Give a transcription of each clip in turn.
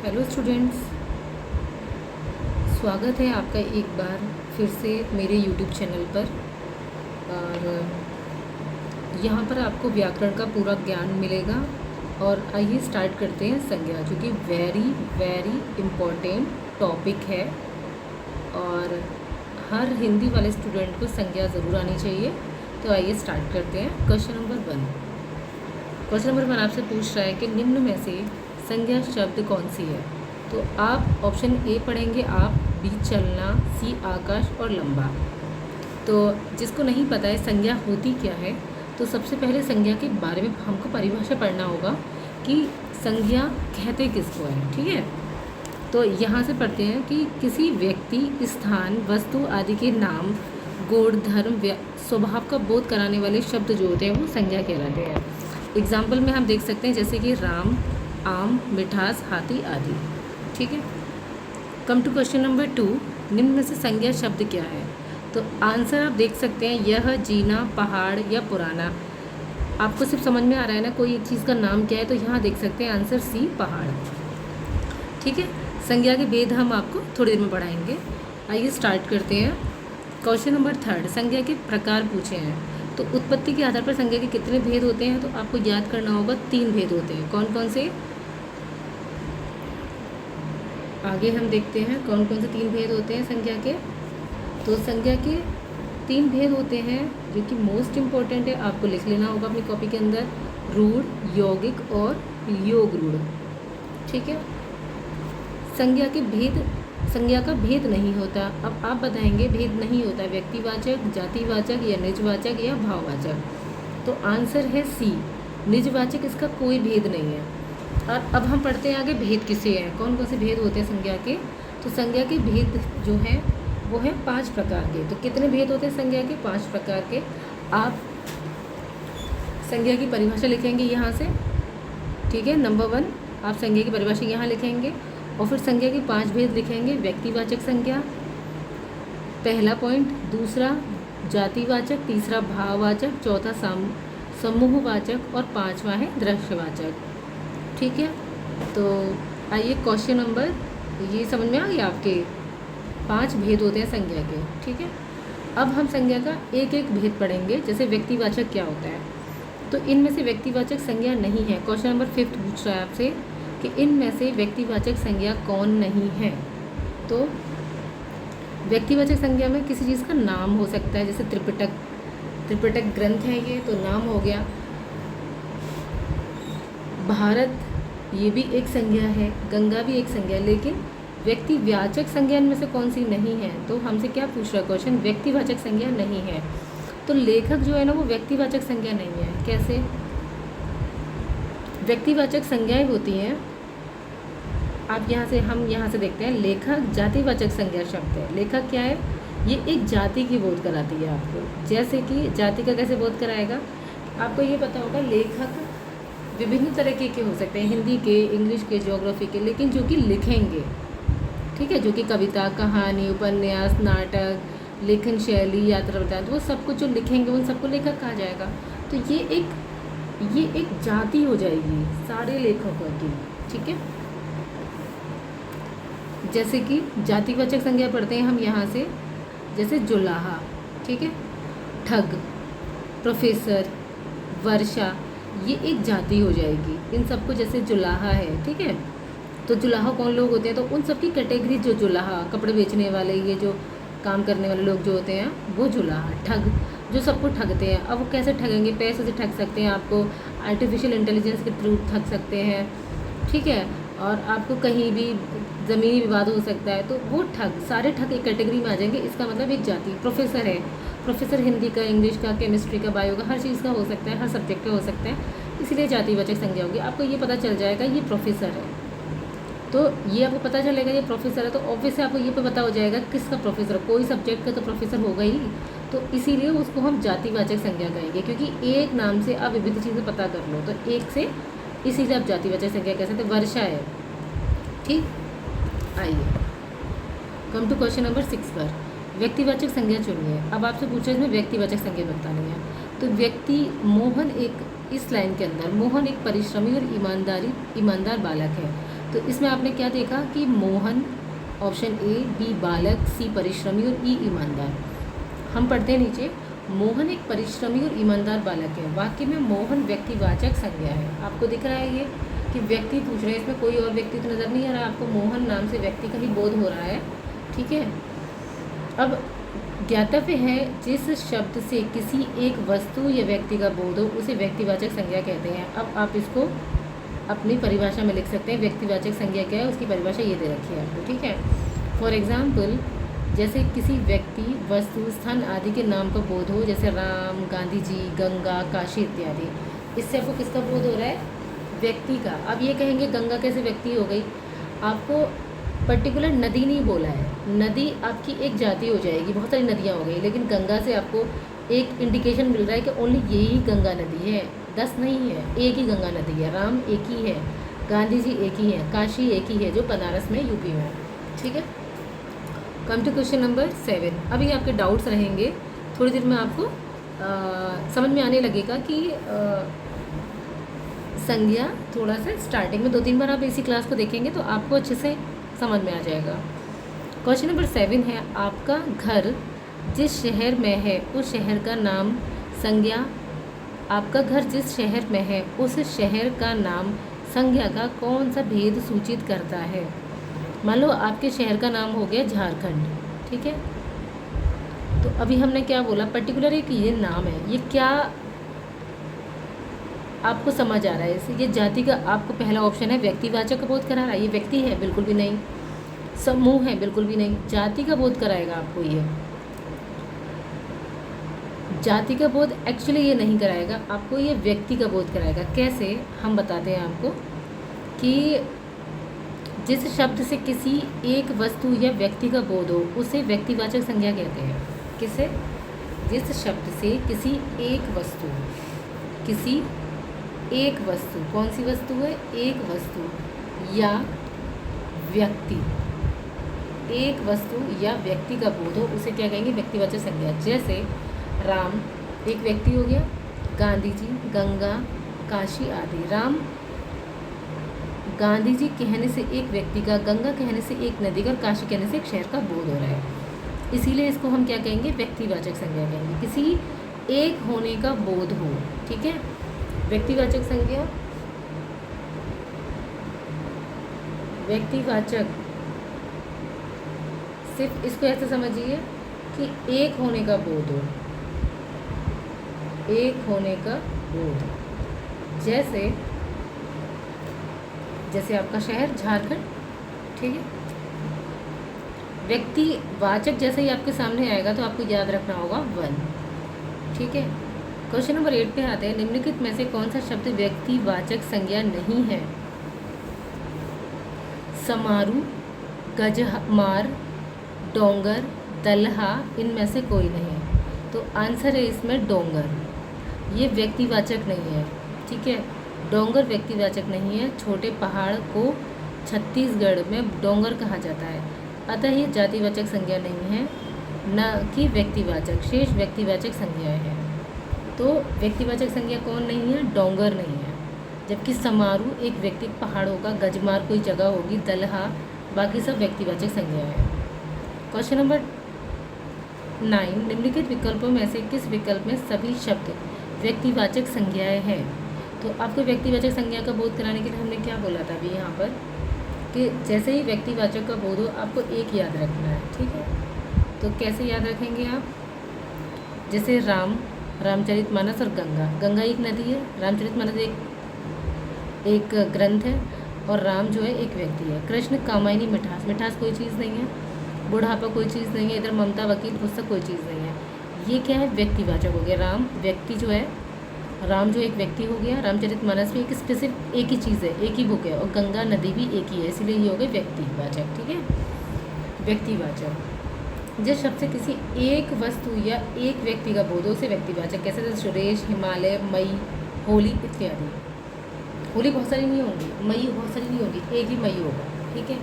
Hello students, स्वागत है आपका एक बार फिर से मेरे यूट्यूब चैनल पर। और यहाँ पर आपको व्याकरण का पूरा ज्ञान मिलेगा। और आइए स्टार्ट करते हैं संज्ञा, जो कि वेरी वेरी इम्पोर्टेंट टॉपिक है और हर हिंदी वाले स्टूडेंट को संज्ञा ज़रूर आनी चाहिए। तो आइए स्टार्ट करते हैं। Question number 1। क्वेश्चन नंबर 1 आपसे पूछ रहा है कि निम्न में से संज्ञा शब्द कौन सी है। तो आप ऑप्शन ए पढ़ेंगे, आप बी चलना, सी आकाश और लंबा। तो जिसको नहीं पता है संज्ञा होती क्या है, तो सबसे पहले संज्ञा के बारे में हमको परिभाषा पढ़ना होगा कि संज्ञा कहते किसको है। ठीक है, तो यहाँ से पढ़ते हैं कि किसी व्यक्ति, स्थान, वस्तु आदि के नाम, गुण, धर्म, स्वभाव का बोध कराने वाले शब्द जो होते हैं वो संज्ञा कहलाते हैं। एग्जाम्पल में हम देख सकते हैं जैसे कि राम, आम, मिठास, हाथी आदि। ठीक है, कम टू क्वेश्चन नंबर 2। निम्न में से संज्ञा शब्द क्या है। तो आंसर आप देख सकते हैं, यह, जीना, पहाड़ या पुराना। आपको सिर्फ समझ में आ रहा है ना कोई एक चीज़ का नाम क्या है, तो यहाँ देख सकते हैं आंसर सी पहाड़। ठीक है, संज्ञा के भेद हम आपको थोड़ी देर में पढ़ाएंगे। आइए स्टार्ट करते हैं। क्वेश्चन नंबर 3, संज्ञा के प्रकार पूछे हैं। तो उत्पत्ति के आधार पर संज्ञा के कितने भेद होते हैं, तो आपको याद करना होगा 3 भेद होते हैं। कौन कौन से, आगे हम देखते हैं कौन कौन से 3 भेद होते हैं संज्ञा के। तो संज्ञा के 3 भेद होते हैं जो कि मोस्ट इम्पॉर्टेंट है, आपको लिख लेना होगा अपनी कॉपी के अंदर। रूढ़, यौगिक और योग रूढ़। ठीक है, संज्ञा का भेद नहीं होता। अब आप बताएंगे भेद नहीं होता, व्यक्तिवाचक, जातिवाचक या निजवाचक या भाववाचक। तो आंसर है सी, निजवाचक, इसका कोई भेद नहीं है। और अब हम पढ़ते हैं आगे भेद किसे हैं, कौन कौन से भेद होते हैं संज्ञा के। तो संज्ञा के भेद जो हैं वो हैं 5 प्रकार के। तो कितने भेद होते हैं संज्ञा के, 5 प्रकार के। आप संज्ञा की परिभाषा लिखेंगे यहाँ से। ठीक है, नंबर 1 आप संज्ञा की परिभाषा यहाँ लिखेंगे और फिर संज्ञा के 5 भेद लिखेंगे। व्यक्तिवाचक संज्ञा पहला पॉइंट, दूसरा जातिवाचक, तीसरा भाववाचक, चौथा समूहवाचक और 5वां है दृश्यवाचक। ठीक है, तो आइए क्वेश्चन नंबर, ये समझ में आ गया आपके 5 भेद होते हैं संज्ञा के। ठीक है, अब हम संज्ञा का एक एक भेद पढ़ेंगे। जैसे व्यक्तिवाचक क्या होता है, तो इनमें से व्यक्तिवाचक संज्ञा नहीं है। क्वेश्चन नंबर 5 पूछ रहा है आपसे कि इनमें से व्यक्तिवाचक संज्ञा कौन नहीं है। तो व्यक्तिवाचक संज्ञा में किसी चीज़ का नाम हो सकता है, जैसे त्रिपिटक ग्रंथ है ये, तो नाम हो गया। भारत, ये भी एक संज्ञा है। गंगा भी एक संज्ञा है। लेकिन व्यक्तिवाचक संज्ञा इनमें से कौन सी नहीं है, तो हमसे क्या पूछ रहा है क्वेश्चन, व्यक्तिवाचक संज्ञा नहीं है। तो लेखक जो है ना वो व्यक्तिवाचक संज्ञा नहीं है। कैसे, व्यक्तिवाचक संज्ञाएं होती हैं, आप हम यहाँ से देखते हैं। लेखक जातिवाचक संज्ञा शब्द है। लेखक क्या है, ये एक जाति की बोध कराती है आपको। जैसे कि जाति का कैसे बोध कराएगा, आपको ये पता होगा लेखक विभिन्न तरीके के हो सकते हैं, हिंदी के, इंग्लिश के, ज्योग्राफी के, लेकिन जो कि लिखेंगे। ठीक है, जो कि कविता, कहानी, उपन्यास, नाटक, लेखन शैली, यात्रा वृत्तांत, वो सब कुछ जो लिखेंगे उन सबको लेखक कहा जाएगा। तो ये एक जाति हो जाएगी सारे लेखकों की। ठीक है, जैसे कि जातिवाचक संज्ञा पढ़ते हैं हम यहाँ से, जैसे जुलाहा। ठीक है, ठग, प्रोफेसर, वर्षा, ये एक जाति हो जाएगी इन सबको, जैसे जुलाहा है। ठीक है, तो जुलाहा कौन लोग होते हैं, तो उन सब की कैटेगरी, जो जुलाहा कपड़े बेचने वाले, ये जो काम करने वाले लोग जो होते हैं वो जुलाहा। ठग, जो सबको ठगते हैं। अब वो कैसे ठगेंगे, पैसे से ठग सकते हैं, आपको आर्टिफिशियल इंटेलिजेंस के थ्रू ठग सकते हैं। ठीक है, और आपको कहीं भी ज़मीनी विवाद हो सकता है, तो वो ठग, सारे ठग एक कैटेगरी में आ जाएंगे। इसका मतलब एक जाति। प्रोफेसर है, प्रोफेसर हिंदी का, इंग्लिश का, केमिस्ट्री का, बायो का, हर चीज़ का हो सकता है, हर सब्जेक्ट का हो सकता है, इसलिए जातिवाचक संज्ञा होगी। आपको ये पता चल जाएगा ये प्रोफेसर है, तो ये आपको पता चलेगा ये प्रोफेसर है, तो ऑब्वियसली आपको ये पता हो जाएगा किसका प्रोफेसर है। कोई सब्जेक्ट का तो प्रोफेसर होगा ही, तो इसीलिए उसको हम जातिवाचक संज्ञा कहेंगे, क्योंकि एक नाम से आप विभिन्न चीज़ें पता कर लो, तो एक से, इसीलिए आप जातिवाचक संज्ञा कह सकते हैं। वर्षा है। ठीक, आइए कम टू क्वेश्चन नंबर 6 पर। व्यक्तिवाचक संज्ञा चुनिए। अब आपसे पूछा इसमें व्यक्तिवाचक संज्ञा बतानी है। तो व्यक्ति, मोहन, एक इस लाइन के अंदर मोहन एक परिश्रमी और ईमानदार बालक है। तो इसमें आपने क्या देखा कि मोहन, ऑप्शन ए, बी बालक, सी परिश्रमी और ई ईमानदार। हम पढ़ते हैं नीचे, मोहन एक परिश्रमी और ईमानदार बालक है। वाक्य में मोहन व्यक्तिवाचक संज्ञा है। आपको दिख रहा है ये कि व्यक्ति पूछ रहे हैं, इसमें कोई और व्यक्ति तो नज़र नहीं आ रहा, आपको मोहन नाम से व्यक्ति का ही बोध हो रहा है। ठीक है, अब ज्ञातव्य है जिस शब्द से किसी एक वस्तु या व्यक्ति का बोध हो उसे व्यक्तिवाचक संज्ञा कहते हैं। अब आप इसको अपनी परिभाषा में लिख सकते हैं। व्यक्तिवाचक संज्ञा क्या है, उसकी परिभाषा ये दे रखी है आपको। ठीक है, फॉर एग्जाम्पल, जैसे किसी व्यक्ति, वस्तु, स्थान आदि के नाम का बोध हो, जैसे राम, गांधी जी, गंगा, काशी इत्यादि। इससे आपको किसका बोध हो रहा है, व्यक्ति का। अब ये कहेंगे गंगा कैसे व्यक्ति हो गई, आपको पर्टिकुलर नदी नहीं बोला है, नदी आपकी एक जाति हो जाएगी, बहुत सारी नदियाँ हो गई, लेकिन गंगा से आपको एक इंडिकेशन मिल रहा है कि ओनली यही गंगा नदी है, 10 नहीं है, एक ही गंगा नदी है। राम एक ही है, गांधी जी एक ही है, काशी एक ही है जो बनारस में, यूपी में है। ठीक है, कम टू क्वेश्चन नंबर 7। अभी आपके डाउट्स रहेंगे, थोड़ी देर में आपको समझ में आने लगेगा कि संज्ञा थोड़ा सा स्टार्टिंग में 2-3 बार आप इसी क्लास को देखेंगे तो आपको अच्छे से समझ में आ जाएगा। क्वेश्चन नंबर 7 है, आपका घर जिस शहर में है उस शहर का नाम संज्ञा, आपका घर जिस शहर में है उस शहर का नाम संज्ञा का कौन सा भेद सूचित करता है। मान लो आपके शहर का नाम हो गया झारखंड। ठीक है, तो अभी हमने क्या बोला, पर्टिकुलर एक ये नाम है, ये क्या आपको समझ आ रहा है इसे, ये जाति का आपको पहला ऑप्शन है व्यक्तिवाचक का बोध करा रहा है, ये व्यक्ति है बिल्कुल भी नहीं, समूह है बिल्कुल भी नहीं, जाति का बोध कराएगा आपको, ये जाति का बोध एक्चुअली ये नहीं कराएगा आपको, ये व्यक्ति का बोध कराएगा। कैसे, हम बताते हैं आपको कि जिस शब्द से किसी एक वस्तु या व्यक्ति का बोध हो उसे व्यक्तिवाचक संज्ञा कहते हैं। किसे, जिस शब्द से किसी एक वस्तु, किसी एक वस्तु, कौन सी वस्तु है, एक वस्तु या व्यक्ति, एक वस्तु या व्यक्ति का बोध हो उसे क्या कहेंगे, व्यक्तिवाचक संज्ञा। जैसे राम एक व्यक्ति हो गया, गांधी जी, गंगा, काशी आदि। राम गांधी जी कहने से एक व्यक्ति का, गंगा कहने से एक नदी का और काशी कहने से एक शहर का बोध हो रहा है, इसीलिए इसको हम क्या कहेंगे, व्यक्तिवाचक संज्ञा कहेंगे। किसी एक होने का बोध हो। ठीक है, व्यक्तिवाचक संज्ञा, व्यक्तिवाचक सिर्फ इसको ऐसे समझिए कि एक होने का बोध हो, एक होने का बोध। जैसे जैसे आपका शहर झारखंड। ठीक है, व्यक्तिवाचक जैसे ही आपके सामने आएगा तो आपको याद रखना होगा 1। ठीक है, क्वेश्चन नंबर 8 पे आते हैं, निम्नलिखित में से कौन सा शब्द व्यक्तिवाचक संज्ञा नहीं है। समारू, गजमार, डोंगर, दलहा, इनमें से कोई नहीं। तो आंसर है इसमें डोंगर, ये व्यक्तिवाचक नहीं है। ठीक है, डोंगर व्यक्तिवाचक नहीं है। छोटे पहाड़ को छत्तीसगढ़ में डोंगर कहा जाता है, अतः ये जातिवाचक संज्ञा नहीं है, न कि व्यक्तिवाचक। शेष व्यक्तिवाचक संज्ञाएं हैं। तो व्यक्तिवाचक संज्ञा कौन नहीं है, डोंगर नहीं है। जबकि समारू एक व्यक्ति पहाड़ होगा, गजमार कोई जगह होगी, दलहा बाकी सब व्यक्तिवाचक संज्ञाएं हैं। क्वेश्चन नंबर 9, निम्नलिखित विकल्पों में से किस विकल्प में सभी शब्द व्यक्तिवाचक संज्ञाएं हैं। तो आपको व्यक्तिवाचक संज्ञा का बोध कराने के लिए हमने क्या बोला था अभी यहाँ पर, कि जैसे ही व्यक्तिवाचक का बोध हो आपको एक याद रखना है। ठीक है, तो कैसे याद रखेंगे आप, जैसे राम, रामचरितमानस और गंगा। गंगा एक नदी है, रामचरितमानस एक ग्रंथ है और राम जो है एक व्यक्ति है। कृष्ण, कामायनी, मिठास। मिठास कोई चीज़ नहीं है, बुढ़ापा कोई चीज़ नहीं है, इधर ममता, वकील, पुस्तक कोई चीज़ नहीं है। ये क्या है, व्यक्तिवाचक हो गया। राम व्यक्ति जो है, राम जो एक व्यक्ति हो गया। रामचरितमानस भी एक स्पेसिफिक एक ही चीज़ है, एक ही बुक है, और गंगा नदी भी एक ही है, इसलिए ये हो गए व्यक्तिवाचक। ठीक है, व्यक्तिवाचक जिस शब्द से किसी एक वस्तु या एक व्यक्ति का बोध हो उसे व्यक्तिवाचक। कैसे, जैसे सुरेश, हिमालय, मई, होली इत्यादि। होली बहुत सारी नहीं होंगी, मई बहुत सारी नहीं होगी, एक ही मई होगा। ठीक है,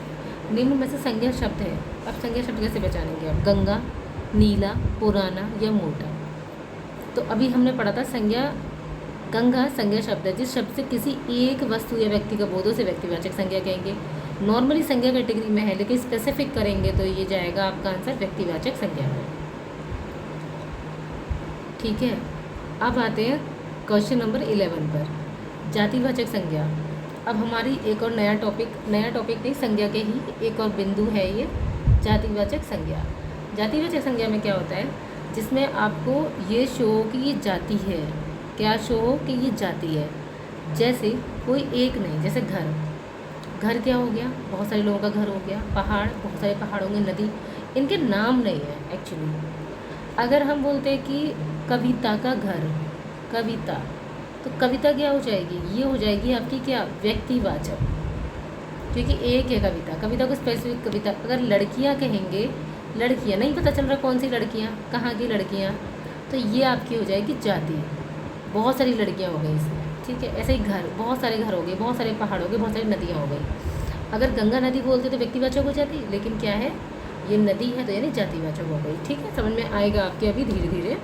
निम्न में से संज्ञा शब्द है। अब संज्ञा शब्द कैसे पहचानेंगे आप, गंगा, नीला, पुराना या मोटा। तो अभी हमने पढ़ा था संज्ञा गंगा संज्ञा शब्द है जिस शब्द से किसी एक वस्तु या व्यक्ति का बोध हो, उसे व्यक्तिवाचक संज्ञा कहेंगे। नॉर्मली संज्ञा कैटेगरी में है, लेकिन स्पेसिफिक करेंगे तो ये जाएगा आपका आंसर व्यक्तिवाचक संज्ञा में। ठीक है, अब आते हैं क्वेश्चन नंबर 11 पर, जातिवाचक संज्ञा। अब हमारी एक और नया टॉपिक नहीं, संज्ञा के ही एक और बिंदु है ये, जातिवाचक संज्ञा। जातिवाचक संज्ञा में क्या होता है, जिसमें आपको ये शो हो कि ये जाति है, क्या शो हो कि ये जाति है। जैसे कोई एक नहीं, जैसे घर क्या हो गया, बहुत सारे लोगों का घर हो गया। पहाड़, बहुत सारे पहाड़ होंगे। नदी, इनके नाम नहीं है एक्चुअली। अगर हम बोलते हैं कि कविता का घर, कविता, तो कविता क्या हो जाएगी, ये हो जाएगी आपकी क्या, व्यक्तिवाचक, क्योंकि एक है कविता को स्पेसिफिक कविता। अगर लड़कियां कहेंगे, लड़कियां, नहीं पता चल रहा कौन सी लड़कियां, कहाँ की लड़कियां, तो ये आपकी हो जाएगी जाति। बहुत सारी लड़कियां हो गई इसमें, ठीक है। ऐसे ही घर, बहुत सारे घर हो गए, बहुत सारे पहाड़ हो गए, बहुत सारी नदियाँ हो गई। अगर गंगा नदी बोलते तो व्यक्तिवाचक हो जाती, लेकिन क्या है, ये नदी है तो यानी जातिवाचक हो गई। ठीक है, समझ में आएगा आपके अभी धीरे धीरे।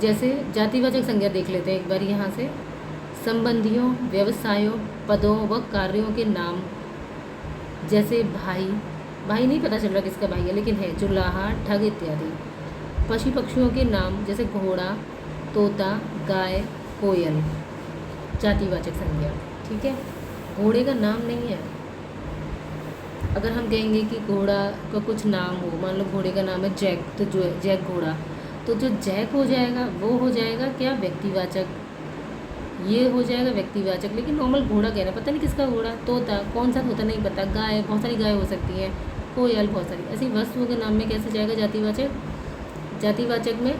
जैसे जातिवाचक संज्ञा देख लेते हैं एक बार यहाँ से। संबंधियों, व्यवसायों, पदों व कार्यों के नाम, जैसे भाई नहीं पता चल रहा किसका भाई है, लेकिन है, जुलाहा, ठग इत्यादि। पशु पक्षियों के नाम, जैसे घोड़ा, तोता, गाय, कोयल, जातिवाचक संज्ञा। ठीक है, घोड़े का नाम नहीं है। अगर हम कहेंगे कि घोड़ा का कुछ नाम हो, मान लो घोड़े का नाम है जैक, तो जो है जैक घोड़ा, तो जो जैक हो जाएगा वो हो जाएगा क्या, व्यक्तिवाचक, ये हो जाएगा व्यक्तिवाचक। लेकिन नॉर्मल घोड़ा कहना, पता नहीं किसका घोड़ा, तोता, कौन सा तोता नहीं पता, गाय, बहुत सारी गाय हो सकती हैं, कोयल, बहुत सारी ऐसी वस्तुओं के नाम में कैसे जाएगा जातिवाचक। जातिवाचक में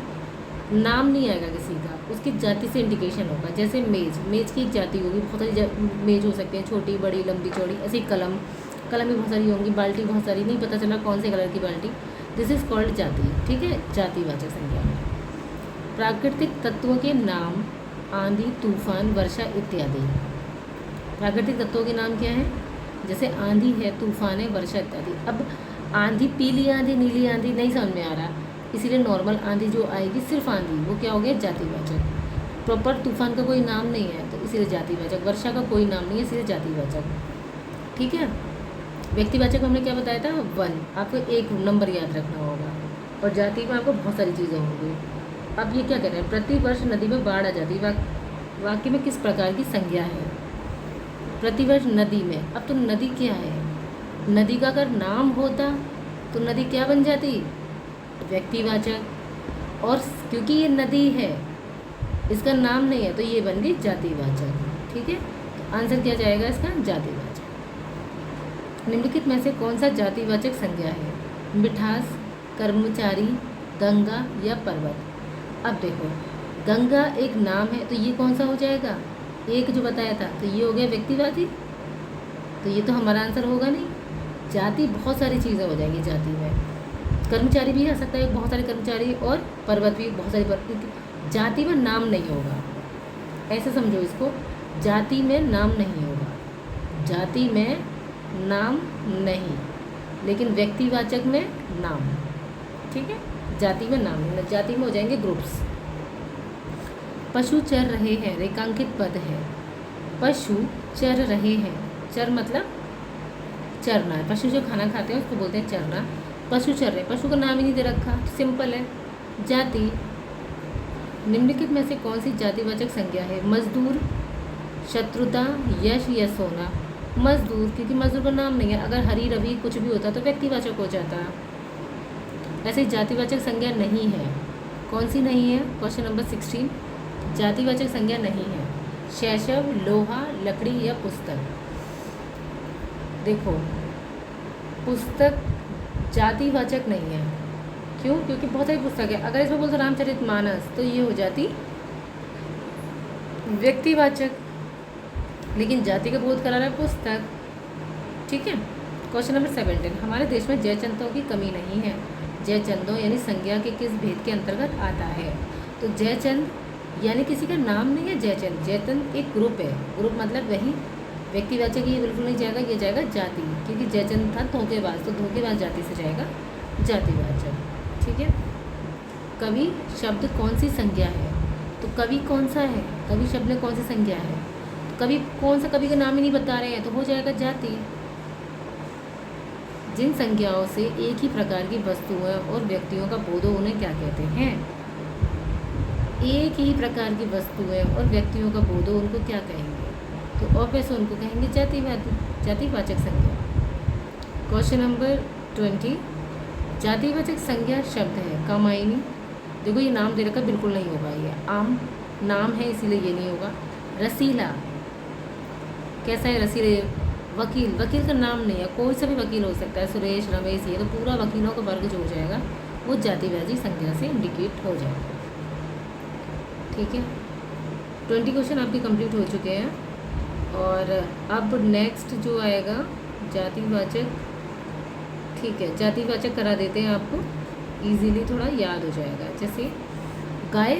नाम नहीं आएगा किसी का, उसकी जाति से इंडिकेशन होगा। जैसे मेज की एक जाति होगी, बहुत सारी मेज हो सकती हैं, छोटी, बड़ी, लंबी, चौड़ी। ऐसी कलम भी बहुत सारी होंगी, बाल्टी बहुत सारी, नहीं पता चला कौन से कलर की बाल्टी, दिस इज़ कॉल्ड जाति। ठीक है, जातिवाचक संज्ञा। प्राकृतिक तत्वों के नाम, आंधी, तूफान, वर्षा इत्यादि। प्राकृतिक तत्वों के नाम क्या है, जैसे आंधी है, तूफान है, वर्षा इत्यादि। अब आंधी, पीली आंधी, नीली आंधी नहीं समझ में आ रहा, इसीलिए नॉर्मल आंधी जो आएगी, सिर्फ आंधी, वो क्या हो गया, जातिवाचक। प्रॉपर तूफान का कोई नाम नहीं है तो इसीलिए जातिवाचक। वर्षा का कोई नाम नहीं है, इसीलिए जातिवाचक। ठीक है, व्यक्तिवाचक हमने क्या बताया था, 1, आपको एक नंबर याद रखना होगा, और जाति में आपको बहुत सारी चीज़ें होंगी। अब ये क्या कह रहे हैं, प्रतिवर्ष नदी में बाढ़ आ जाती है, वाक्य में किस प्रकार की संज्ञा है, प्रतिवर्ष नदी में। अब तो नदी क्या है, नदी का अगर नाम होता तो नदी क्या बन जाती, व्यक्तिवाचक, और क्योंकि ये नदी है, इसका नाम नहीं है, तो ये बन गई जातिवाचक। ठीक है, तो आंसर क्या जाएगा इसका, जातिवाचक। निम्नलिखित में से कौन सा जातिवाचक संज्ञा है, मिठास, कर्मचारी, गंगा या पर्वत। अब देखो, गंगा एक नाम है तो ये कौन सा हो जाएगा, एक जो बताया था, तो ये हो गया व्यक्तिवादी, तो ये तो हमारा आंसर होगा नहीं। जाति बहुत सारी चीज़ें हो जाएंगी जाति में, कर्मचारी भी आ सकता है, बहुत सारे कर्मचारी, और पर्वत भी, बहुत सारी पर्वत। जाति में नाम नहीं होगा, ऐसे समझो इसको, जाति में नाम नहीं होगा, जाति में नाम नहीं, लेकिन व्यक्तिवाचक में नाम। ठीक है, जाति में नाम नहीं, जाति में हो जाएंगे ग्रुप्स। पशु चर रहे हैं, रेखांकित पद है, पशु चर रहे हैं, चर मतलब चरना है, पशु जो खाना खाते हैं उसको बोलते हैं चरना। पशु चर रहे, पशु का नाम ही नहीं दे रखा, सिंपल है, जाति। निम्नलिखित में से कौन सी जातिवाचक संज्ञा है, मजदूर, शत्रुता, यश या सोना। मजदूर, क्योंकि मजदूर का नाम नहीं है, अगर हरी, रवि कुछ भी होता तो व्यक्तिवाचक हो जाता। ऐसे जातिवाचक संज्ञा नहीं है, कौन सी नहीं है, क्वेश्चन नंबर 16, जातिवाचक संज्ञा नहीं है, शैशव, लोहा, लकड़ी या पुस्तक। देखो, पुस्तक जातिवाचक नहीं है, क्यों, क्योंकि बहुत सारी पुस्तक है। अगर इसमें बोलते रामचरितमानस तो ये हो जाती व्यक्तिवाचक, लेकिन जाति का बोध करा रहा है पुस्तक। ठीक है, क्वेश्चन नंबर 17, हमारे देश में जयचंदों की कमी नहीं है, जयचंदों यानी संज्ञा के किस भेद के अंतर्गत आता है। तो जयचंद यानी किसी का नाम नहीं है, जयचंद, जयचंद एक ग्रुप है, ग्रुप मतलब वही, व्यक्तिवाचक ये बिल्कुल नहीं जाएगा, ये जाएगा जाति, क्योंकि जयचंद था धोखेबाज, तो धोखेबाज जाति से जाएगा जातिवाचक। ठीक है, कवि शब्द कौन सी संज्ञा है, तो कवि कौन सा है, कवि शब्द में कौन सी संज्ञा है, तो कवि कौन सा, कवि का नाम ही नहीं बता रहे हैं तो हो जाएगा जाति। जिन संज्ञाओं से एक ही प्रकार की वस्तुओं और व्यक्तियों का बोध हो उन्हें क्या कहते हैं? एक ही प्रकार की वस्तुएं और व्यक्तियों का बोध हो उनको क्या कहेंगे? तो ऑब्वियस उनको कहेंगे जातिवाचक संज्ञा। क्वेश्चन नंबर 20, जातिवाचक संज्ञा शब्द है कामायनी। देखो ये नाम दे रखा, बिल्कुल नहीं होगा, ये आम नाम है इसीलिए ये नहीं होगा। रसीला, कैसा है रसीले? वकील, वकील का नाम नहीं है, कोई सा भी वकील हो सकता है, सुरेश, रमेश, ये तो पूरा वकीलों का वर्ग जो हो जाएगा वो जातिवाचक संज्ञा से इंडिकेट हो जाएगा। ठीक है, 20 क्वेश्चन आपके कंप्लीट हो चुके हैं। और अब नेक्स्ट जो आएगा जातिवाचक, ठीक है, जातिवाचक करा देते हैं आपको, इजीली थोड़ा याद हो जाएगा। जैसे गाय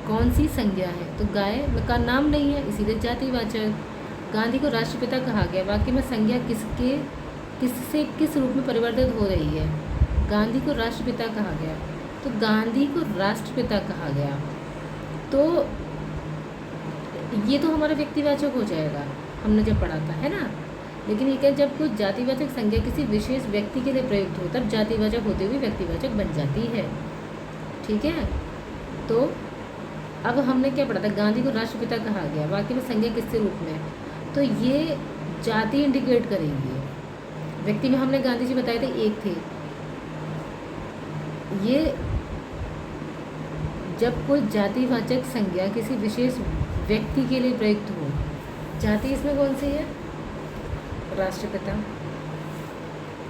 कौन सी संज्ञा है? तो गाय का नाम नहीं है इसीलिए जातिवाचक। गांधी को राष्ट्रपिता कहा गया, वाक्य में संज्ञा किससे किस रूप में परिवर्तित हो रही है? गांधी को राष्ट्रपिता कहा गया, तो गांधी को राष्ट्रपिता कहा गया, तो ये तो हमारा व्यक्तिवाचक हो जाएगा, हमने जब पढ़ा था, है ना। लेकिन ये क्या, जब कोई जातिवाचक संज्ञा किसी विशेष व्यक्ति के लिए प्रयुक्त हो तब जातिवाचक होते हुए व्यक्तिवाचक बन जाती है। ठीक है, तो अब हमने क्या पढ़ा था? गांधी को राष्ट्रपिता कहा गया, वाक्य में संज्ञा किसके रूप में? तो ये जाति इंडिकेट करेंगे। व्यक्ति में हमने गांधी जी बताए थे, एक थे। ये जब कोई जातिवाचक संज्ञा किसी विशेष व्यक्ति के लिए प्रयुक्त हो, जाति इसमें कौन सी है? राष्ट्रपिता,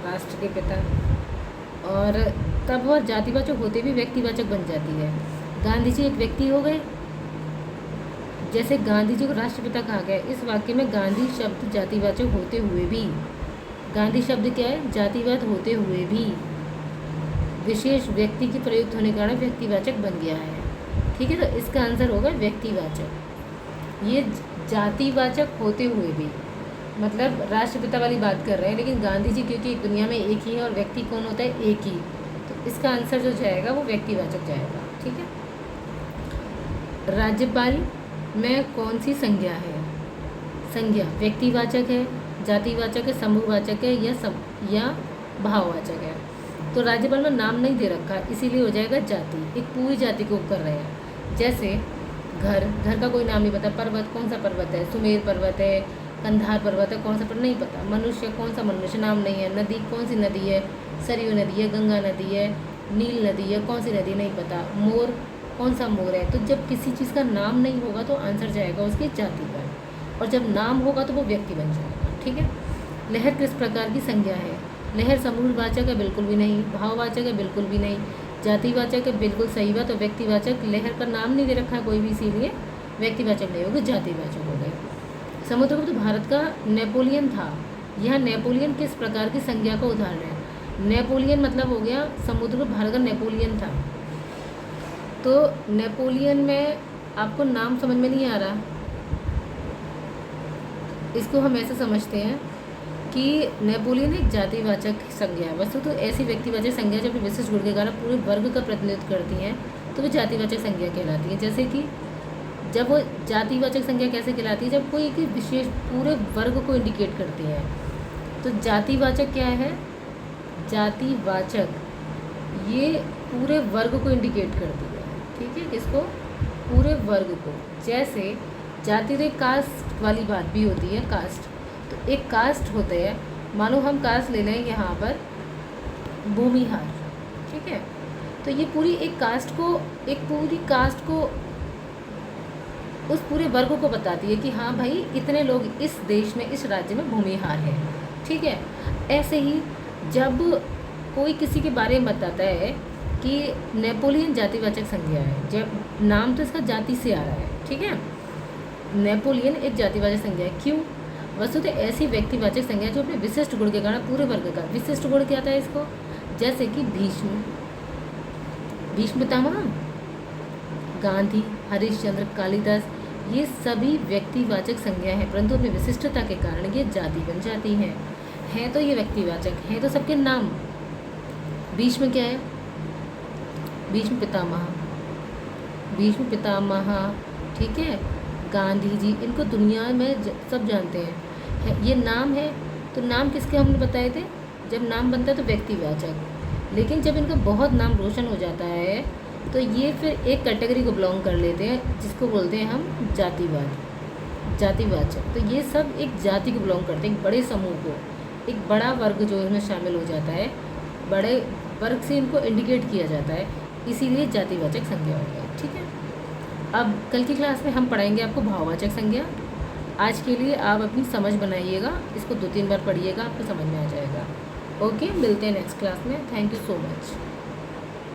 राष्ट्र के पिता, और तब वह जातिवाचक होते भी व्यक्तिवाचक बन जाती है। गांधी जी एक व्यक्ति हो गए, जैसे गांधी जी को राष्ट्रपिता कहा गया, इस वाक्य में गांधी शब्द जातिवाचक होते हुए भी, गांधी शब्द क्या है? जातिवाद होते हुए भी विशेष व्यक्ति की प्रयुक्त होने के कारण व्यक्तिवाचक बन गया है। ठीक है, तो इसका आंसर होगा व्यक्तिवाचक। ये जातिवाचक होते हुए भी, मतलब राष्ट्रपिता वाली बात कर रहे हैं, लेकिन गांधी जी क्योंकि दुनिया में एक ही है और व्यक्ति कौन होता है? एक ही, तो इसका आंसर जो जाएगा वो व्यक्तिवाचक जाएगा। ठीक है, राज्यपाल में कौन सी संज्ञा है? संज्ञा व्यक्तिवाचक है, जातिवाचक है, समूहवाचक है या भाववाचक है? तो राज्यपाल में नाम नहीं दे रखा, इसीलिए हो जाएगा जाति, एक पूरी जाति को कर रहे हैं। जैसे घर, घर का कोई नाम नहीं पता, पर्वत कौन सा पर्वत है? सुमेर पर्वत है, कंधार पर्वत है, कौन सा पर्वत नहीं पता। मनुष्य कौन सा मनुष्य, नाम नहीं है। नदी कौन सी नदी है? सरयू नदी है, गंगा नदी है, नील नदी है, कौन सी नदी नहीं पता। मोर कौन सा मोर है? तो जब किसी चीज़ का नाम नहीं होगा तो आंसर जाएगा उसकी जाति पर, और जब नाम होगा तो वो व्यक्ति बन जाएगा। ठीक है, लहर किस प्रकार की संज्ञा है? लहर समूहवाचक है, बिल्कुल भी नहीं। भाववाचक है, बिल्कुल भी नहीं। जातिवाचक है, बिल्कुल सही बात। और व्यक्तिवाचक, लहर का नाम नहीं दे रखा है कोई भी, इसीलिए व्यक्तिवाचक नहीं होगी, जातिवाचक हो गए। समुद्रगुप्त भारत का नेपोलियन था, यह नेपोलियन किस प्रकार की संज्ञा का उदाहरण है? नेपोलियन मतलब हो गया समुद्रगुप्त भारत का नेपोलियन था। तो नेपोलियन में आपको नाम समझ में नहीं आ रहा, इसको हम ऐसे समझते हैं कि नेपोलियन एक जातिवाचक संज्ञा है। वस्तु तो ऐसी व्यक्तिवाचक संज्ञा जो अपने विशिष्ट गुण के कारण पूरे वर्ग का प्रतिनिधित्व करती हैं, तो वे जातिवाचक संज्ञा कहलाती है। जैसे कि जब वो जातिवाचक संज्ञा कैसे कहलाती है? जब कोई एक विशेष पूरे वर्ग को इंडिकेट करती है। तो जातिवाचक क्या है? जातिवाचक ये पूरे वर्ग को इंडिकेट करती है। ठीक है, किसको? पूरे वर्ग को। जैसे जाति तो एक कास्ट वाली बात भी होती है, कास्ट। तो एक कास्ट होते हैं, मानो हम कास्ट ले लें यहाँ पर भूमिहार। ठीक है, तो ये पूरी एक कास्ट को, एक पूरी कास्ट को, उस पूरे वर्ग को बताती है कि हाँ भाई इतने लोग इस देश में, इस राज्य में भूमिहार है। ठीक है, ऐसे ही जब कोई किसी के बारे में बताता है कि नेपोलियन जातिवाचक संज्ञा है, जब नाम तो इसका जाति से आ रहा है। ठीक है, नेपोलियन एक जातिवाचक संज्ञा है। क्यों? वस्तुतः ऐसी व्यक्तिवाचक संज्ञा जो अपने विशिष्ट गुण के कारण पूरे वर्ग का, विशिष्ट गुण क्या था इसको? जैसे कि भीष्म, भीष्म पितामह, गांधी, हरिश्चंद्र, कालिदास, ये सभी व्यक्तिवाचक संज्ञा है, परंतु अपनी विशिष्टता के कारण ये जाति बन जाती हैं तो ये व्यक्तिवाचक हैं, तो सबके नाम। भीष्म क्या है? भीष्म पितामह, भीष्म पितामह, ठीक है, गांधी जी, इनको दुनिया में सब जानते हैं। ये नाम है, तो नाम किसके हमने बताए थे? जब नाम बनता है तो व्यक्तिवाचक, लेकिन जब इनका बहुत नाम रोशन हो जाता है तो ये फिर एक कैटेगरी को बिलोंग कर लेते हैं, जिसको बोलते हैं हम जातिवाद, जातिवाचक। तो ये सब एक जाति को बिलोंग करते हैं, एक बड़े समूह को, एक बड़ा वर्ग जो इसमें शामिल हो जाता है, बड़े वर्ग से इनको इंडिकेट किया जाता है, इसीलिए जातिवाचक संज्ञा हो गया। ठीक है, अब कल की क्लास में हम पढ़ाएंगे आपको भाववाचक संज्ञा। आज के लिए आप अपनी समझ बनाइएगा, इसको 2-3 बार पढ़िएगा, आपको समझ में आ जाएगा। ओके, मिलते हैं नेक्स्ट क्लास में। Thank you so much.